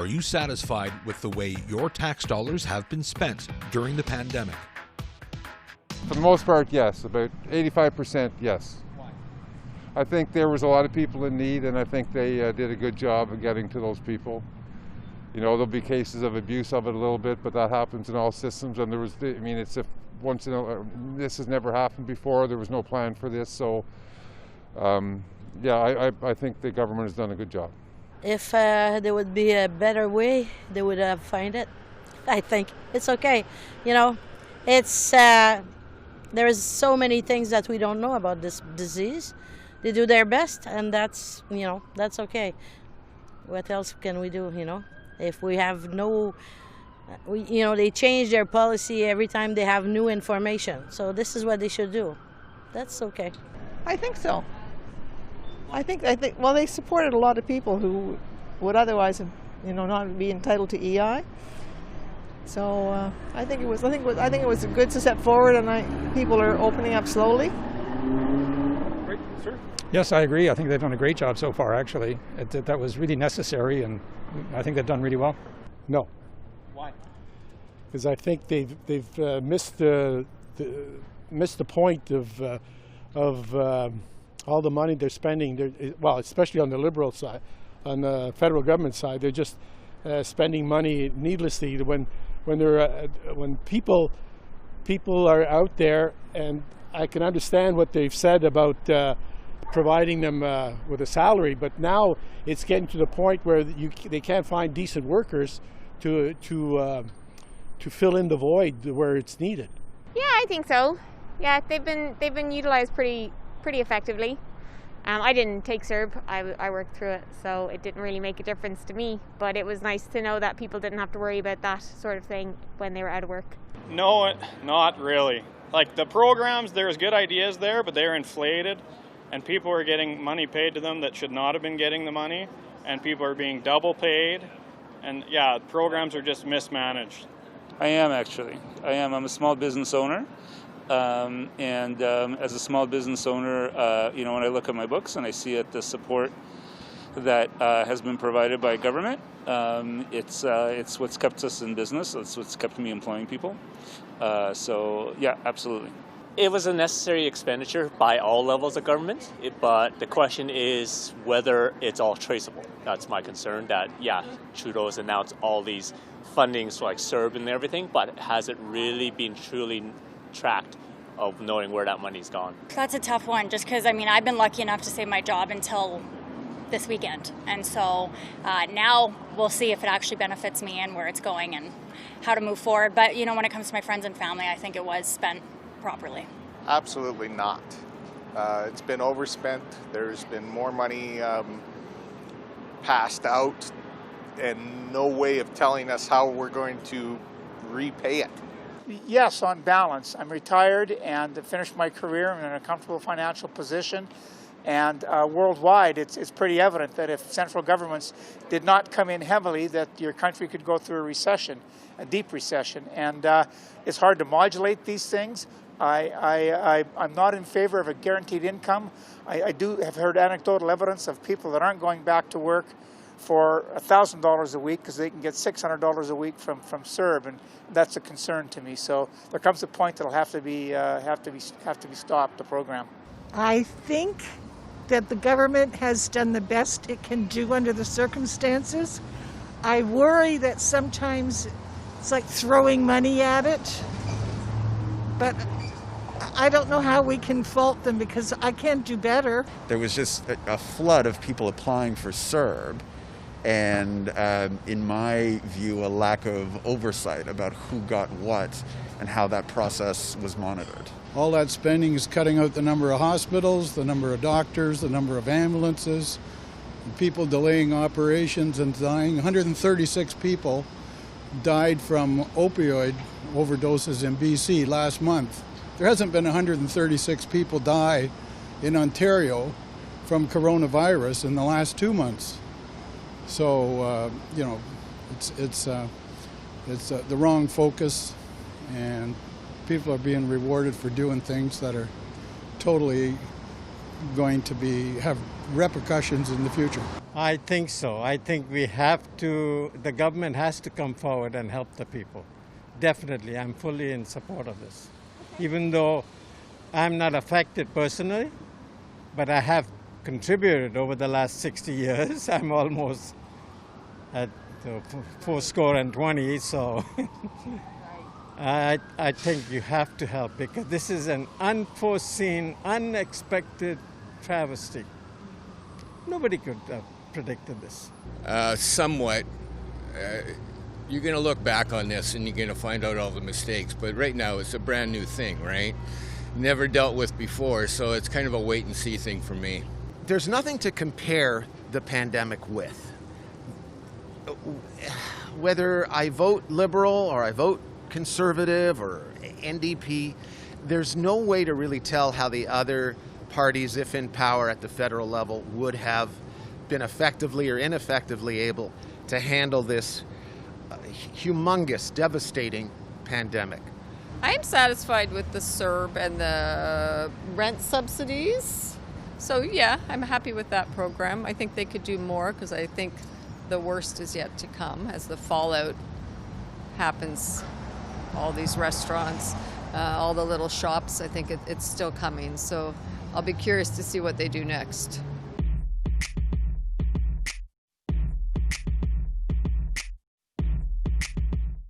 Are you satisfied with the way your tax dollars have been spent during the pandemic? For the most part, yes. About 85%, yes. Why? I think there was a lot of people in need, and I think they did a good job of getting to those people. You know, there'll be cases of abuse of it a little bit, but that happens in all systems. And there was, I mean, it's a once in a, this has never happened before. There was no plan for this, so yeah, I think the government has done a good job. If there would be a better way, they would have find it. I think it's okay. You know, it's there is so many things that we don't know about this disease. They do their best, and that's, you know, that's okay. What else can we do? You know, if we have no, you know, they change their policy every time they have new information. So this is what they should do. That's okay. I think so. I think well, they supported a lot of people who would otherwise, you know, not be entitled to EI. So I think it was a good step forward, and people are opening up slowly. Right, sir? Yes, I agree. I think they've done a great job so far. Actually, that was really necessary, and I think they've done really well. No. Why? Because I think they've missed the point of all the money they're spending. Well, especially on the Liberal side, on the federal government side, they're just spending money needlessly when people are out there. And I can understand what they've said about providing them with a salary, but now it's getting to the point where they can't find decent workers to fill in the void where it's needed. Yeah, I think so. Yeah, they've been utilized pretty effectively. I didn't take Serb. I worked through it, so it didn't really make a difference to me. But it was nice to know that people didn't have to worry about that sort of thing when they were out of work. No, not really. Like the programs, there's good ideas there, but they're inflated, and people are getting money paid to them that should not have been getting the money, and people are being double paid, and yeah, programs are just mismanaged. I am actually. I'm a small business owner. As a small business owner, you know, when I look at my books and I see at the support that has been provided by government, it's what's kept us in business. It's what's kept me employing people. So yeah, absolutely. It was a necessary expenditure by all levels of government, but the question is whether it's all traceable. That's my concern, that, yeah, Trudeau's announced all these fundings like Serb and everything, but has it really been truly tracked of knowing where that money's gone? That's a tough one, just because, I mean, I've been lucky enough to save my job until this weekend. And so now we'll see if it actually benefits me and where it's going and how to move forward. But, you know, when it comes to my friends and family, I think it was spent properly. Absolutely not. It's been overspent. There's been more money passed out and no way of telling us how we're going to repay it. Yes, on balance. I'm retired and finished my career. I'm in a comfortable financial position. And worldwide, it's pretty evident that if central governments did not come in heavily, that your country could go through a recession, a deep recession. And it's hard to modulate these things. I'm not in favor of a guaranteed income. I do have heard anecdotal evidence of people that aren't going back to work for $1,000 a week because they can get $600 a week from Serb, and that's a concern to me. So there comes a point that'll have to be stopped, the program. I think that the government has done the best it can do under the circumstances. I worry that sometimes it's like throwing money at it, but I don't know how we can fault them because I can't do better. There was just a flood of people applying for Serb, and in my view, a lack of oversight about who got what and how that process was monitored. All that spending is cutting out the number of hospitals, the number of doctors, the number of ambulances, people delaying operations and dying. 136 people died from opioid overdoses in BC last month. There hasn't been 136 people die in Ontario from coronavirus in the last 2 months. So, you know, it's the wrong focus, and people are being rewarded for doing things that are totally going to have repercussions in the future. I think so. I think the government has to come forward and help the people. Definitely, I'm fully in support of this. Even though I'm not affected personally, but I have contributed over the last 60 years. I'm almost at 80, so I think you have to help because this is an unforeseen, unexpected travesty. Nobody could have predicted this. Somewhat. You're going to look back on this and you're going to find out all the mistakes, but right now it's a brand new thing, right? Never dealt with before, so it's kind of a wait and see thing for me. There's nothing to compare the pandemic with. Whether I vote Liberal or I vote Conservative or NDP, there's no way to really tell how the other parties, if in power at the federal level, would have been effectively or ineffectively able to handle this humongous, devastating pandemic. I'm satisfied with the Serb and the rent subsidies. So yeah, I'm happy with that program. I think they could do more because I think the worst is yet to come as the fallout happens. All these restaurants, all the little shops, I think it's still coming. So I'll be curious to see what they do next.